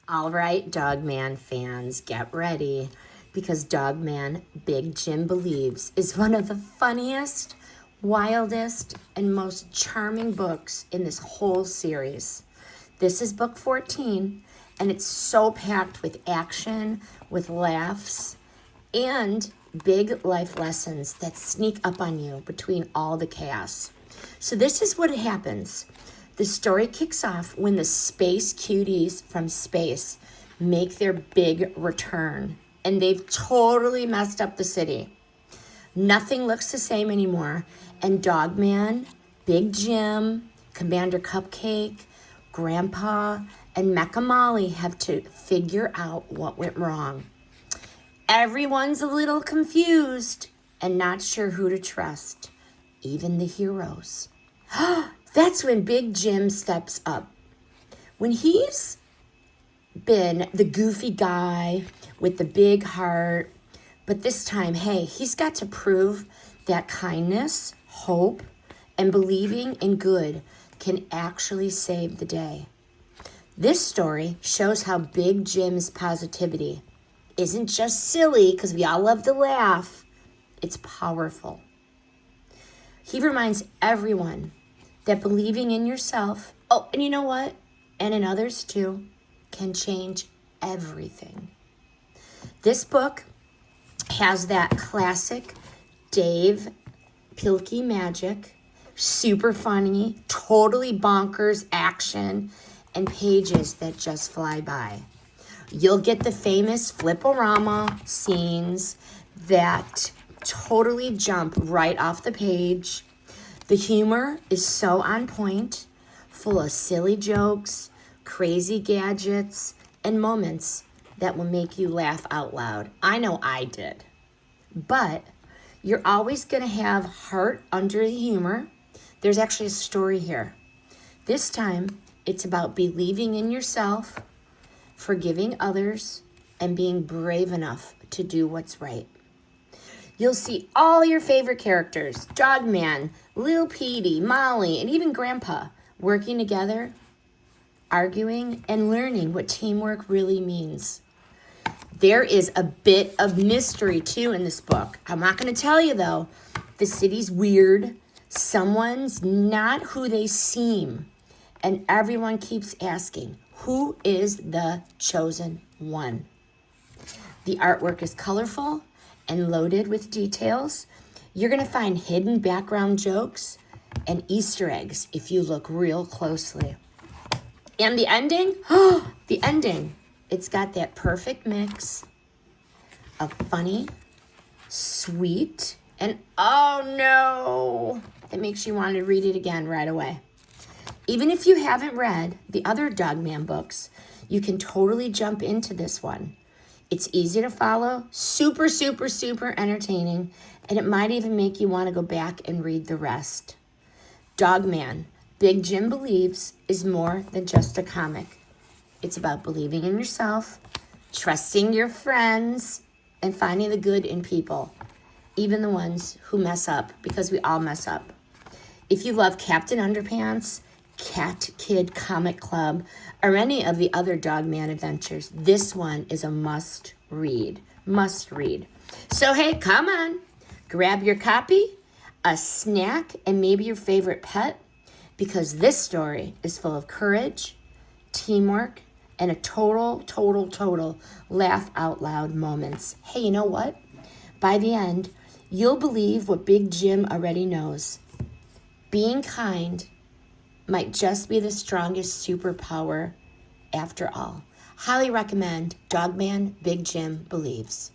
All right, Dogman fans, get ready because Dogman Big Jim Believes is one of the funniest, wildest, and most charming books in this whole series. This is book 14, and it's so packed with action, with laughs, and big life lessons that sneak up on you between all the chaos. So this is what happens. The story kicks off when the space cuties from space make their big return, and they've totally messed up the city. Nothing looks the same anymore, and Dogman, Big Jim, Commander Cupcake, Grandpa, and Mecha Molly have to figure out what went wrong. Everyone's a little confused and not sure who to trust, even the heroes. That's when Big Jim steps up. When he's been the goofy guy with the big heart, but this time, hey, he's got to prove that kindness, hope, and believing in good can actually save the day. This story shows how Big Jim's positivity isn't just silly because we all love to laugh. It's powerful. He reminds everyone that believing in yourself, oh, and you know what? And in others too, can change everything. This book has that classic Dave Pilkey magic, super funny, totally bonkers action, and pages that just fly by. You'll get the famous flip-o-rama scenes that totally jump right off the page. The humor is so on point, full of silly jokes, crazy gadgets, and moments that will make you laugh out loud. I know I did. But you're always going to have heart under the humor. There's actually a story here. This time, it's about believing in yourself, forgiving others, and being brave enough to do what's right. You'll see all your favorite characters, Dogman, Lil Petey, Molly, and even Grandpa working together, arguing, and learning what teamwork really means. There is a bit of mystery, too, in this book. I'm not going to tell you, though. The city's weird. Someone's not who they seem. And everyone keeps asking, who is the chosen one? The artwork is colorful and loaded with details. You're going to find hidden background jokes and Easter eggs if you look real closely. And the ending? The ending. It's got that perfect mix of funny, sweet, and oh no, it makes you want to read it again right away. Even if you haven't read the other Dogman books, you can totally jump into this one. It's easy to follow, super, super, super entertaining, and it might even make you want to go back and read the rest. Dogman, Big Jim Believes, is more than just a comic. It's about believing in yourself, trusting your friends, and finding the good in people, even the ones who mess up, because we all mess up. If you love Captain Underpants, Cat Kid Comic Club, or any of the other Dogman adventures, this one is a must read. Must read. So hey, come on. Grab your copy, a snack, and maybe your favorite pet, because this story is full of courage, teamwork, and a total laugh out loud moments. Hey, you know what? By the end, you'll believe what Big Jim already knows. Being kind might just be the strongest superpower after all. Highly recommend Dogman Big Jim Believes.